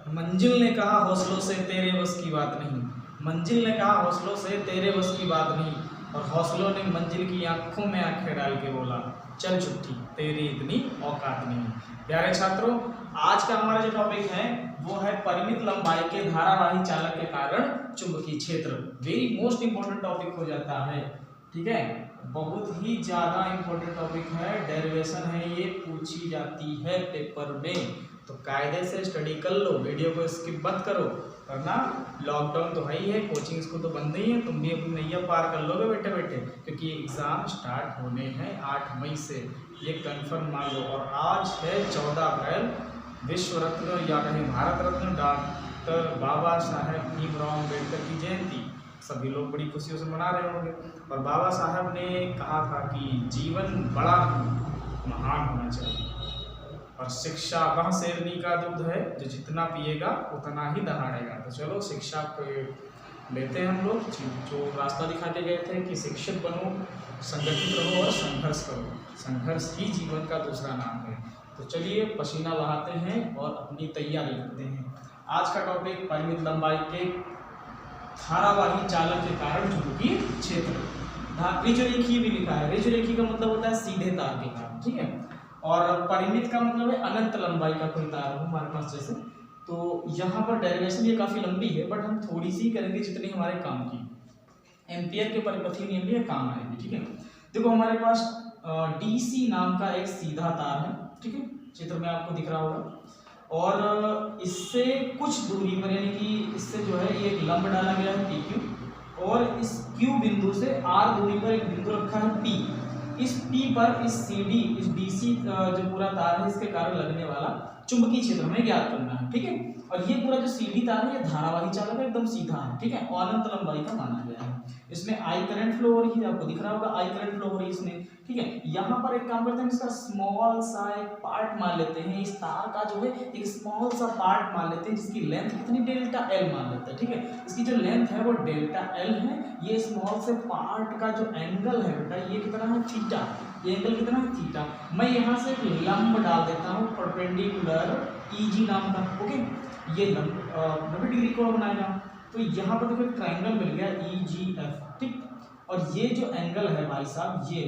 मंजिल ने कहा हौसलों से तेरे बस की बात नहीं, मंजिल ने कहा हौसलों से तेरे बस की बात नहीं, और हौसलों ने मंजिल की आंखों में आंखें डाल के बोला चल छुट्टी तेरी इतनी औकात नहीं। प्यारे छात्रों, आज का हमारा जो टॉपिक है वो है परिमित लंबाई के धारावाही चालक के कारण चुंबकीय क्षेत्र। वेरी मोस्ट इंपॉर्टेंट टॉपिक हो जाता है, ठीक है, बहुत ही ज्यादा इंपॉर्टेंट टॉपिक है, डेरिवेशन है, ये पूछी जाती है पेपर में, तो कायदे से स्टडी कर लो, वीडियो को स्किप मत करो, वरना लॉकडाउन तो है ही है, कोचिंग स्कूल तो बंद ही है, तुम भी अपनी नैया पार कर लोगे बैठे बैठे, क्योंकि एग्जाम स्टार्ट होने हैं 8 मई से, ये कंफर्म मान लो। और आज है 14 अप्रैल, विश्व रत्न या कहीं भारत रत्न डॉक्टर बाबा साहेब भीमराव अम्बेडकर की जयंती सभी लोग बड़ी खुशियों से मना रहे होंगे। और बाबा साहब ने कहा था कि जीवन बड़ा महान होना चाहिए, और शिक्षा वह शेरनी का दूध है जो जितना पिएगा उतना ही दहाड़ेगा। तो चलो शिक्षा को लेते हैं हम लोग, जो रास्ता दिखा के गए थे कि शिक्षित बनो, संगठित रहो और संघर्ष करो, संघर्ष ही जीवन का दूसरा नाम है। तो चलिए पसीना बहाते हैं और अपनी तैयारी करते हैं। आज का टॉपिक परिमित लंबाई के धारावाही चालक के कारण चुंबकीय क्षेत्र। रेखीय भी लिखा है, रेखीय का मतलब होता है सीधे तार के कारण, ठीक है, और परिमित का मतलब है अनंत लंबाई का कोई तार हो हमारे पास जैसे। तो यहाँ पर डेरिवेशन ये काफी लंबी है, बट हम थोड़ी सी करेंगे जितनी हमारे काम की, एम्पियर के परिपथीय नियम भी काम आएंगे, ठीक है। देखो हमारे पास डीसी नाम का एक सीधा तार है, ठीक है, चित्र में आपको दिख रहा होगा, और इससे कुछ दूरी पर यानी कि इससे जो है ये एक लंब डाला गया है पी क्यू, और इस क्यू बिंदु से आर दूरी पर एक बिंदु रखा है पी। इस P पर इस CD, इस DC जो पूरा तार है इसके कारण लगने वाला चुंबकीय क्षेत्र में ज्ञात करना है, ठीक है। और ये पूरा जो CD तार है ये धारावाही चालक है, एकदम सीधा है, ठीक है, अनंत लंबाई का माना गया है। इसमें आई करंट फ्लो हो रही है, आपको दिख रहा होगा आई करंट फ्लो हो रही है इसमें, ठीक है। यहाँ पर एक काम करते हैं, इसका स्मॉल सा एक पार्ट मान लेते हैं, इस तार का जो है एक स्मॉल सा पार्ट मान लेते हैं, जिसकी लेंथ कितनी डेल्टा एल मान लेते हैं, ठीक है। इसकी जो लेंथ है वो डेल्टा एल है। ये स्मॉल से पार्ट का जो एंगल है बेटा ये कितना है थीटा, ये एंगल कितना है थीटा। मैं यहाँ से एक लंब डाल देता हूँ परपेंडिकुलर EG नाम का, ओके, ये लंब 90 डिग्री कोण बनाएगा। तो यहाँ पर देखो ट्रायंगल मिल गया EGF, ठीक, और ये जो एंगल है भाई साहब ये,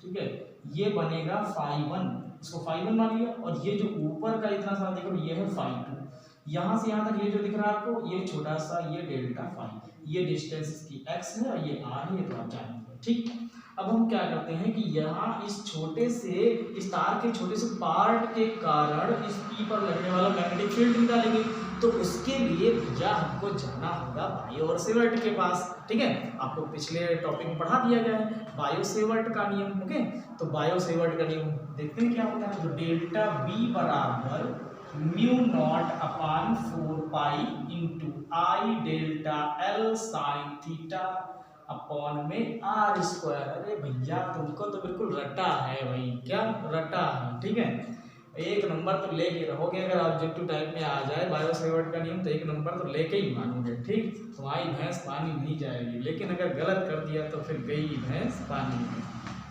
ठीक है, ये बनेगा φ1, इसको φ1 मान लिया, और ये जो ऊपर का इतना सारा देखो ये है φ2, यहाँ से यहाँ तक ये जो दिख रहा है आपको ये छोटा सा ये डेल्टा फाई, ये डिस्टेंस इसकी x है और ये r है, तो आप जानेंगे, ठीक। अब हम क्या करते हैं कि यहाँ इस छोटे से इस तार के छोटे से पार्ट के कारण इस P पर लगने वाला मैग्नेटिक फील्ड निकालेंगे। तो उसके लिए भैया हमको जाना होगा बायो सेवर्ट के पास, ठीक है, आपको पिछले टॉपिक में पढ़ा दिया गया है बायो सेवर्ट का नियम, ओके। तो बायो सेवर्ट का नियम देखते हैं क्या होता है। तो डेल्टा B बराबर mu naught upon 4 pi into I delta L sine theta upon में आर स्क्वायर। अरे भैया तुमको तो बिल्कुल रटा है भाई, क्या रटा है, ठीक है, एक नंबर तो लेके रहोगे अगर ऑब्जेक्टिव टाइप में आ जाए बायो सेवर्ट का नियम, तो एक नंबर तो लेके ही मानोगे, ठीक। तुम्हारी भैंस पानी नहीं जाएगी, लेकिन अगर गलत कर दिया तो फिर गई भैंस पानी में।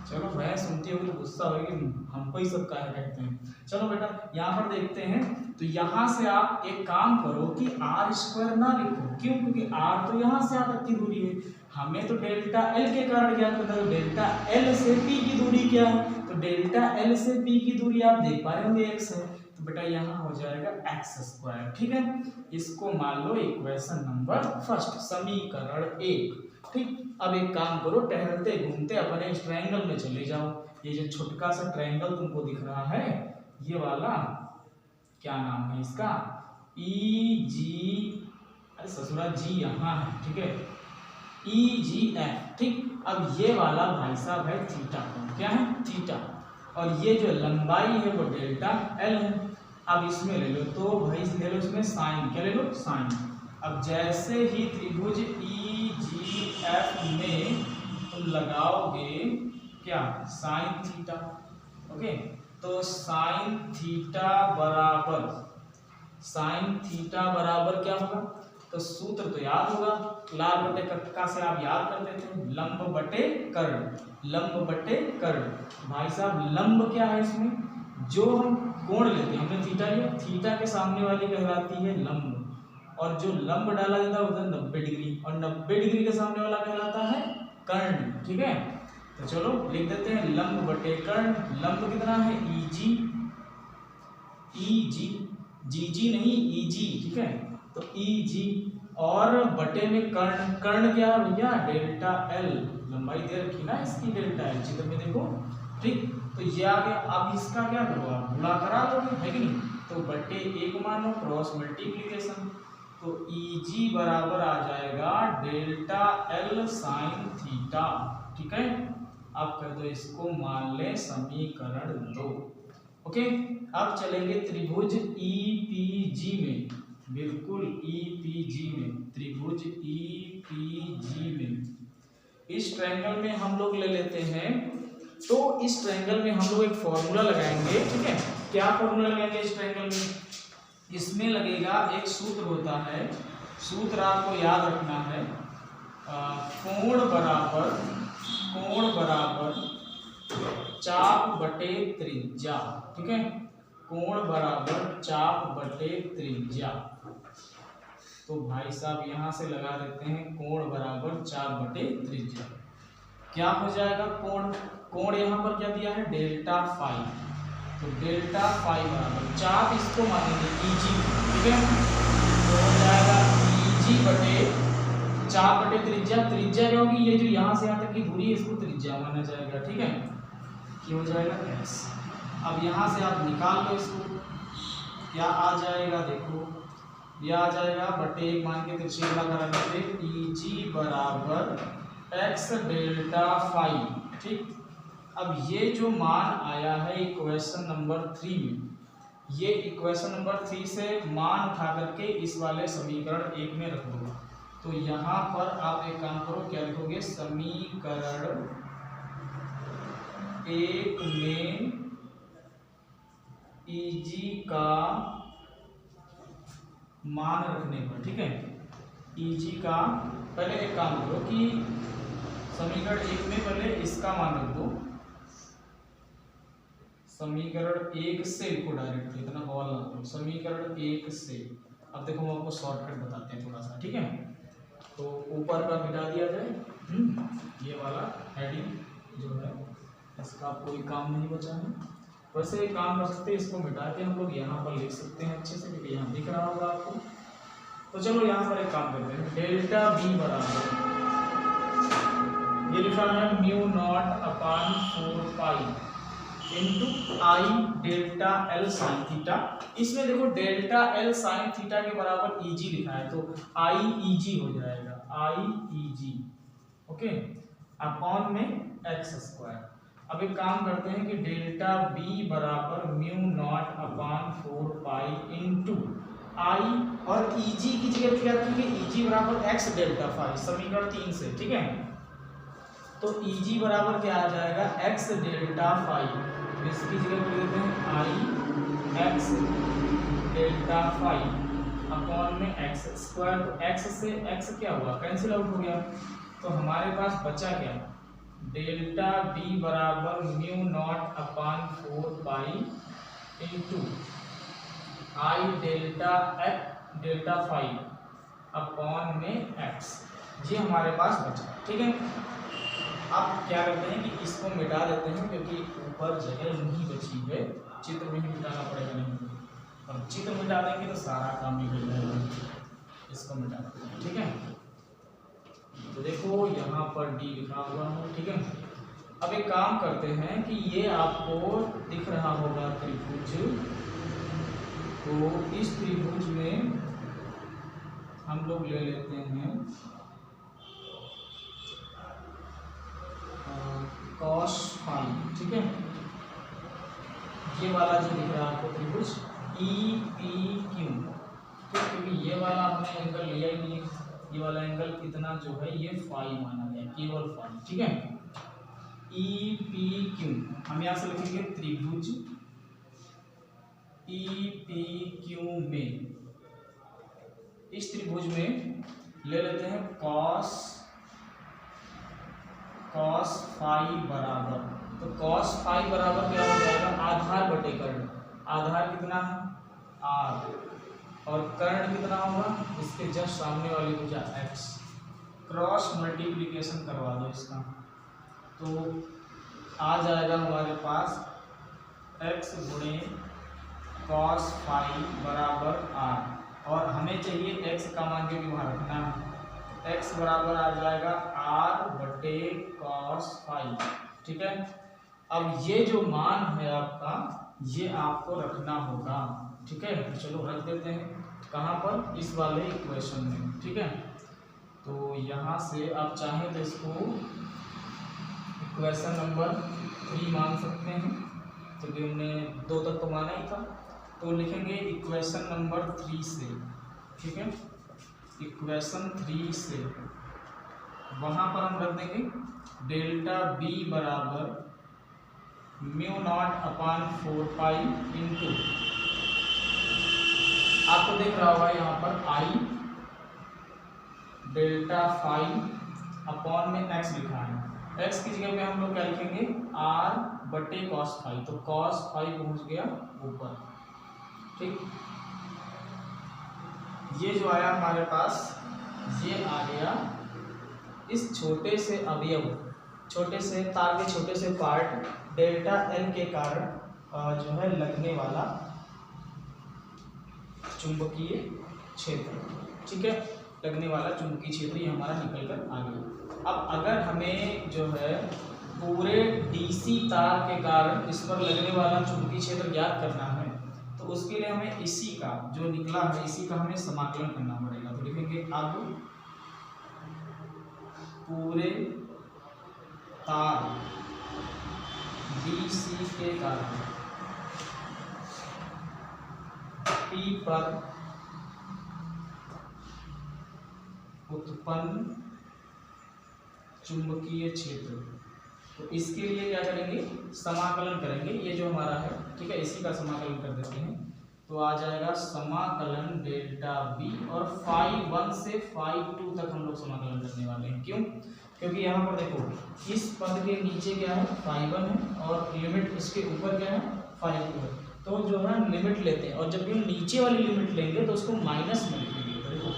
चलो भैंस सुनती होगी तो गुस्सा होगी, हमको ही सब काहे कहते हैं। चलो बेटा यहाँ पर देखते हैं, तो यहाँ से आप एक काम करो कि आर स्क्वायर ना लिखो, क्यों, क्योंकि आर तो यहाँ से यहाँ तक की दूरी है, हमें तो डेल्टा एल के कारण ज्ञात करना है। डेल्टा एल से पी की दूरी क्या है, तो डेल्टा एल से पी की दूरी आप देख पा रहे होंगे x है, तो बेटा यहाँ हो जाएगा एक्स स्क्वायर, ठीक है। इसको मान लो इक्वेशन नंबर फर्स्ट, समीकरण 1, ठीक। अब एक काम करो, टहलते घूमते अपने इस ट्रायंगल में चले जाओ। ये जो छोटका सा ट्रायंगल तुमको दिख रहा है ये वाला, क्या नाम है इसका, EG, अरे ससुरा जी यहाँ है, ठीक है, EGF, ठीक। अब ये वाला भाई साहब है थीटा, क्या है थीटा, और ये जो लंबाई है वो डेल्टा एल है। अब इसमें ले लो, तो भाई ले लो इसमें साइन, क्या ले लो साइन। अब जैसे ही त्रिभुज EGF में तुम लगाओगे क्या साइन थीटा, ओके, तो साइन थीटा बराबर क्या होगा, तो सूत्र तो याद होगा, लाल बटे कक्का से आप याद करते थे, लंब बटे कर्ण, लंब बटे कर्ण। भाई साहब लंब क्या है इसमें, जो हम कोण लेते हैं, हमने थीटा लिया, थीटा के सामने वाली कहलाती है लंब, और जो लंब डाला जाता है उधर 90 डिग्री, और 90 डिग्री के सामने वाला कहलाता है कर्ण। ठीक है, तो चलो लिख देते हैं लंब बटे कर्ण। लंब कितना है ईजी, ईजी, जीजी नहीं ईजी। ठीक है, तो ईजी और बटे में कर्ण, कर्ण क्या है भैया डेल्टा एल, लंबाई दे रखी ना इसकी डेल्टा एल चित्र में देखो। ठीक, तो ये आ गया। अब इसका क्या करो आप गुणा करा लोगे, है कि नहीं, तो बटे एक मानो क्रॉस मल्टीप्लीकेशन, तो ईजी बराबर आ जाएगा डेल्टा एल साइन थीटा। ठीक है, अब कर दो इसको, मान ले समीकरण 2। ओके, अब चलेंगे त्रिभुज ईपीजी में, बिल्कुल ईपीजी में, त्रिभुज ईपीजी में इस ट्रायंगल में हम लोग ले लेते हैं। तो इस ट्रायंगल में हम लोग एक फॉर्मूला लगाएंगे। ठीक है, क्या फॉर्मूला लगाएंगे इस ट्रायंगल में, इसमें लगेगा एक सूत्र होता है, सूत्र आपको याद रखना है, कोण बराबर चाप बटे त्रिज्या। ठीक है, कोण बराबर चाप बटे त्रिज्या। तो भाई साहब यहां से लगा देते हैं कोण बराबर चाप बटे त्रिज्या। क्या हो जाएगा कोण, कोण यहाँ पर क्या दिया है डेल्टा फाई, तो डेल्टा फाई बराबर चाप इसको मानेंगे ईजी। ठीक है, तो हो जाएगा ईजी बटे चाप बटे त्रिज्या। त्रिज्या क्या होगी, ये जो यहाँ से यहाँ तक की दूरी है इसको त्रिज्या माना जाएगा। ठीक है, ये हो जाएगा एक्स। अब यहाँ से आप निकाल लो इसको, क्या आ जाएगा देखो, यह आ जाएगा बटे एक मान के त्रिज्या करा लेते, ईजी बराबर एक्स डेल्टा फाई। ठीक, अब ये जो मान आया है इक्वेशन नंबर 3 में, ये इक्वेशन नंबर 3 से मान उठा करके इस वाले समीकरण 1 में रख दो। तो यहाँ पर आप एक काम करो, क्या लिखोगे, समीकरण 1 में ईजी का मान रखने पर, ठीक है, ईजी का पहले एक काम करो कि समीकरण 1 में पहले इसका मान रख दो, समीकरण 1 से लिखो डायरेक्ट, इतना बॉल ना करो, समीकरण 1 से। अब देखो हम आपको शॉर्टकट बताते हैं थोड़ा सा। ठीक है, तो ऊपर का मिटा दिया जाए, ये वाला हेडिंग जो है इसका कोई काम नहीं बचा है। वैसे एक काम कर सकते हैं, इसको मिटा के हम लोग यहाँ पर लिख सकते हैं अच्छे से, क्योंकि यहाँ दिख रहा होगा आपको। तो चलो यहाँ पर एक काम करते हैं, डेल्टा बी बराबर ये लिखा है mu naught upon 4 pi into I delta L sine theta. इसमें देखो डेल्टा एल साइन थीटा के बराबर ईजी लिखा है, तो आई ईजी हो जाएगा, आई ईजी। ओके, अपॉन में एक्स स्क्वायर। अब एक काम करते हैं कि डेल्टा बी बराबर mu naught upon 4 pi into आई, और ईजी की जगह क्या रखेंगे, ईजी बराबर एक्स डेल्टा फाई, समीकरण 3 से। ठीक है, तो ईजी बराबर क्या आ जाएगा, एक्स डेल्टा फाई, इसकी जगह लिख देते हैं आई एक्स डेल्टा फाई अपॉन में एक्स स्क्वायर। तो एक्स से एक्स क्या हुआ, कैंसिल आउट हो गया, तो हमारे पास बचा क्या, डेल्टा बी बराबर mu naught upon 4 pi into I delta phi upon में एक्स, ये हमारे पास बचा। ठीक है, अब क्या करते हैं कि इसको मिटा देते हैं, क्योंकि ऊपर जगह नहीं बची है, चित्र में ही मिटाना पड़ेगा, नहीं और चित्र मिटा देंगे तो सारा काम निकल जाएगा। इसको मिटा देते हैं। ठीक है, तो देखो यहाँ पर डी लिखा हुआ है। ठीक है, अब एक काम करते हैं कि ये आपको दिख रहा होगा त्रिभुज, तो इस त्रिभुज में हम लोग ले लेते हैं कॉस फाई। ठीक है, ये वाला जो दिख रहा है आपको त्रिभुज ई पी क्यू, क्योंकि ये वाला हमने एंगल लिया ही नहीं, ये वाला एंगल कितना जो है ये फाई माना गया, केवल फाई। ठीक है, ई पी क्यू हम यहाँ से लिखेंगे त्रिभुज ई पी क्यू में, इस त्रिभुज में ले लेते हैं कॉस फाई बराबर, तो कॉस फाई बराबर क्या हो जाएगा, आधार बटे कर्ण। आधार कितना है आर, और कर्ण कितना होगा इसके जस्ट सामने वाली भुजा एक्स। क्रॉस मल्टीप्लिकेशन करवा दो इसका, तो आ जाएगा हमारे पास x गुणे कॉस फाई बराबर आर, और हमें चाहिए x का मान क्योंकि वहाँ रखना है, x बराबर आ जाएगा आर बटे कॉस फाई। ठीक है, अब ये जो मान है आपका ये आपको रखना होगा। ठीक है, तो चलो रख देते हैं कहाँ पर, इस वाले इक्वेशन में। ठीक है, तो यहाँ से आप चाहें तो इसको इक्वेशन नंबर 3 मान सकते हैं, क्योंकि हमने 2 तक तो माना ही था, तो लिखेंगे इक्वेशन नंबर 3 से। ठीक है, इक्वेशन 3 से वहाँ पर हम रख देंगे डेल्टा बी बराबर mu naught upon 4 pi into, आपको देख रहा होगा यहाँ पर आई डेल्टा फाइव अपॉन में एक्स लिखा है, एक्स की जगह पे हम लोग क्या लिखेंगे आर बटे कॉस फाइव, तो कॉस फाइव पहुंच गया ऊपर। ठीक, ये जो आया हमारे पास ये आ गया इस छोटे से अवयव, छोटे से तार के छोटे से पार्ट डेल्टा एल के कारण जो है लगने वाला चुंबकीय क्षेत्र। ठीक है, लगने वाला चुंबकीय क्षेत्र ये हमारा निकल कर आ गया। अब अगर हमें जो है पूरे डीसी तार के कारण इस पर लगने वाला चुंबकीय क्षेत्र ज्ञात करना है, तो उसके लिए हमें इसी का जो निकला है इसी का हमें समाकलन करना पड़ेगा। तो लिखेंगे अब पूरे तार डीसी के कारण पी पर उत्पन्न चुंबकीय क्षेत्र, तो इसके लिए क्या करेंगे समाकलन करेंगे, ये जो हमारा है। ठीक है, इसी का समाकलन कर देते हैं, तो आ जाएगा समाकलन डेल्टा बी, और फाई 1 से फाई 2 तक हम लोग समाकलन करने वाले हैं। क्यों? क्योंकि यहाँ पर देखो इस पद के नीचे क्या है फाई 1 है, और लिमिट इसके ऊपर क्या है फाई 2 है, तो जो है लिमिट लेते हैं, और जब भी नीचे वाली लिमिट लेंगे तो उसको माइनस में लिखेंगे। तो देखो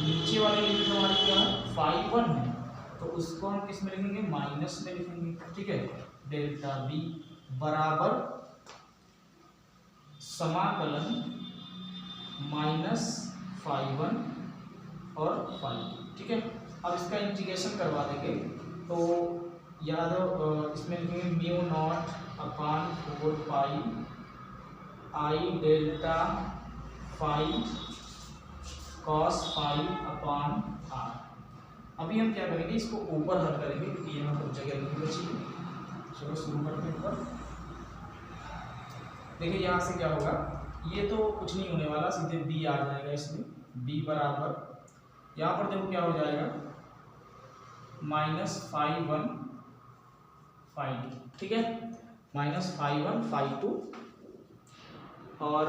नीचे वाली लिमिट हमारी क्या है फाई 1 है, तो उसको हम किस में लिखेंगे माइनस में लिखेंगे। ठीक है, डेल्टा बी बराबर समाकलन माइनस फाई 1 और फाई 2। ठीक है, अब इसका इंटीग्रेशन करवा देंगे, तो याद हो इसमें लिखेंगे mu naught upon 4 pi I delta phi cos phi upon r. अभी हम क्या करेंगे इसको ऊपर हल करेंगे, क्योंकि यहाँ पर जगह नहीं बची है। चलो शुरू करते हैं ऊपर। देखिए यहाँ से क्या होगा, ये तो कुछ नहीं होने वाला, सीधे b आ जाएगा इसमें, b बराबर यहाँ पर देखो क्या हो जाएगा माइनस फाई 1 फाई 2। ठीक है, माइनस फाई 1 फाई 2, और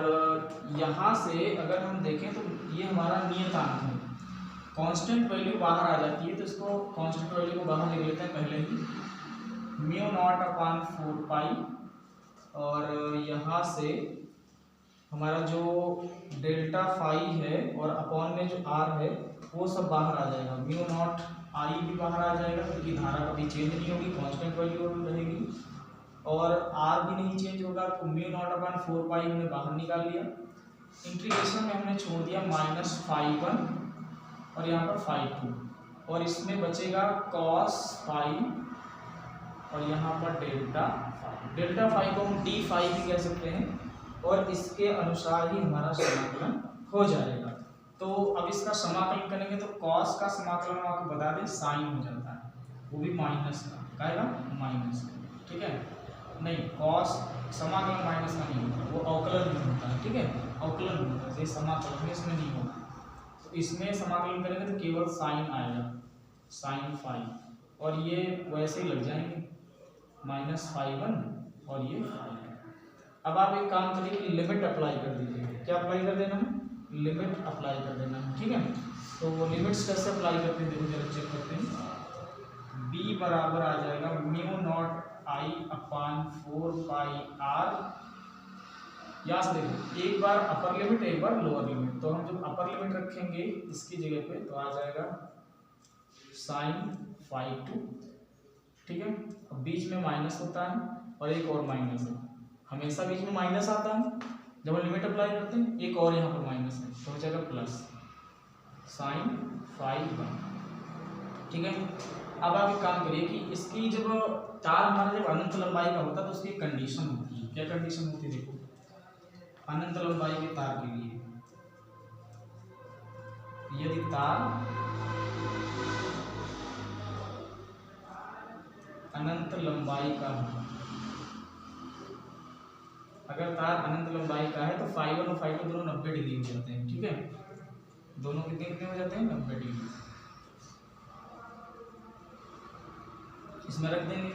यहाँ से अगर हम देखें तो ये हमारा नियतांक है, कांस्टेंट वैल्यू बाहर आ जाती है, तो इसको कांस्टेंट वैल्यू को बाहर लिख लेते हैं पहले ही, म्यू नॉट अपान 4 पाई, और यहाँ से हमारा जो डेल्टा फाई है और अपॉन में जो आर है वो सब बाहर आ जाएगा, म्यू नॉट आई भी बाहर आ जाएगा, क्योंकि धारा कभी चेंज नहीं होगी, कांस्टेंट वैल्यू रहेगी, और आर भी नहीं चेंज होगा, तो म्यू नॉट अपान 4 पाई हमने बाहर निकाल लिया। इंटीग्रेशन में हमने छोड़ दिया माइनस फाई 1 और यहाँ पर फाई 2, और इसमें बचेगा कॉस फाई, और यहाँ पर डेल्टा फाई। डेल्टा फाई को हम डी फाई भी कह सकते हैं, और इसके अनुसार ही हमारा समाकलन हो जाएगा। तो अब इसका समाकलन करेंगे तो कॉस का समाकलन हम आपको बता दें साइन हो जाता है, वो भी माइनस का, कहेगा माइनस का। ठीक है, नहीं कॉस समाकलन माइनस का नहीं होता, वो अवकलन में होता है। ठीक है, अवकलन में होता है, समाकलन में इसमें नहीं होगा। तो इसमें समाकलन करेंगे तो केवल साइन आएगा, साइन फाई, और ये वैसे ही लग जाएंगे माइनस फाई 1 और ये फाई 2। अब आप एक काम करिए, लिमिट अप्लाई कर दीजिए। क्या अप्लाई कर देना है? लिमिट अप्लाई कर देना है। ठीक है, तो वो लिमिट्स कैसे अप्लाई करते हैं देखो जरा चेक करते हैं। b बराबर आ जाएगा mu naught I upon 4 pi r यहाँ से देखो एक बार अपर लिमिट एक बार लोअर लिमिट, तो हम जब अपर लिमिट रखेंगे इसकी जगह पे तो आ जाएगा साइन फाई 2, ठीक है। अब बीच में माइनस होता है और एक और माइनस है, हमेशा बीच में माइनस आता है जब हम लिमिट अप्लाई करते हैं, एक और यहाँ पर माइनस है तो हो जाएगा प्लस साइन फाई 1, ठीक है। अब आप एक काम करिए कि इसकी जब तार हमारा जब अनंत लंबाई का होता है तो उसकी एक कंडीशन होती है। क्या कंडीशन होती है? देखो अनंत लंबाई के तार के लिए यदि तार अनंत लंबाई का है, अगर तार अनंत लंबाई का है तो फाई 1 और फाई 2 दोनों 90 डिग्री हो जाते हैं, ठीक है। दोनों कितने कितने हो जाते हैं? 90 डिग्री। इसमें रख देंगे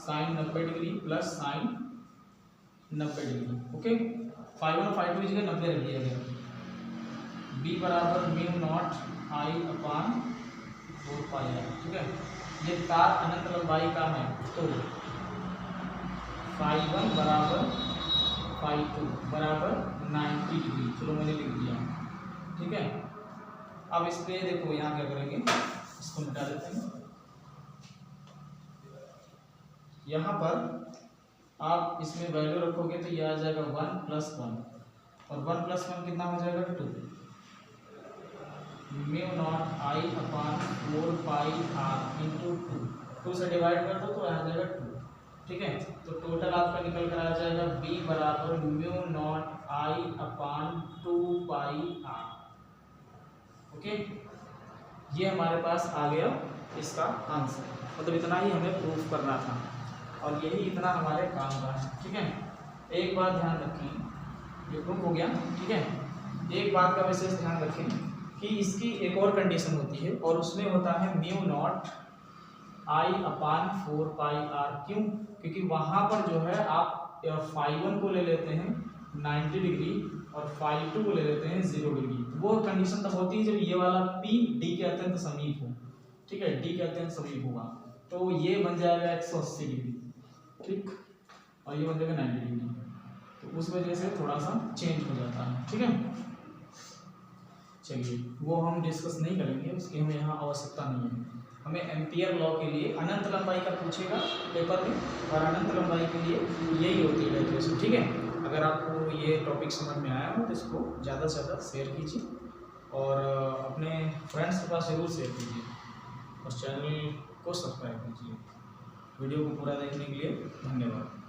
sine 90 degree plus sine 90 degree, okay. Phi 1 और फाई 2 की जगह 90 रख दिया गया। बी बराबर mu naught I upon 4 pi r, ठीक है। ये तार अनंत लंबाई का है तो फाई 1 बराबर फाई 2 बराबर 90 डिग्री, चलो मैंने लिख दिया, ठीक है। अब इस पे देखो यहाँ क्या करेंगे, इसको मिटा देते हैं। यहाँ पर आप इसमें वैल्यू रखोगे तो ये आ जाएगा 1 + 1 और 1 + 1 कितना हो जाएगा? 2 mu naught I upon 4 pi r into 2 से डिवाइड कर दो तो आ जाएगा 2, ठीक है। तो टोटल आपका निकल कर आ जाएगा b बराबर mu naught I upon 2 pi r, okay. ये हमारे पास आ गया इसका आंसर, मतलब इतना ही हमें प्रूफ करना था और यही इतना हमारे काम का है, ठीक है। एक बात ध्यान रखें, ये प्रूफ हो गया, ठीक है। एक बात का विशेष ध्यान रखें कि इसकी एक और कंडीशन होती है और उसमें होता है mu naught I upon 4 pi r. क्यों? क्योंकि वहाँ पर जो है आप फाई 1 को ले लेते हैं 90 डिग्री और फाई 2 को ले लेते हैं 0 डिग्री। वो कंडीशन तब होती है जब ये वाला P D के अत्यंत समीप हो, ठीक है, D के अत्यंत समीप होगा तो ये बन जाएगा 180 डिग्री, ठीक, और ये बन जाएगा 90 डिग्री, तो उस वजह से थोड़ा सा चेंज हो जाता है, ठीक है। चलिए वो हम डिस्कस नहीं करेंगे, उसकी हमें यहाँ आवश्यकता नहीं है। हमें एम्पियर लॉ के लिए अनंत लंबाई का पूछेगा पेपर में और अनंत लंबाई के लिए यही होती है डेरिवेशन, ठीक है। अगर आपको ये टॉपिक समझ में आया हो तो इसको ज़्यादा से ज़्यादा शेयर कीजिए और अपने फ्रेंड्स के पास जरूर शेयर कीजिए और चैनल को सब्सक्राइब कीजिए। वीडियो को पूरा देखने के लिए धन्यवाद।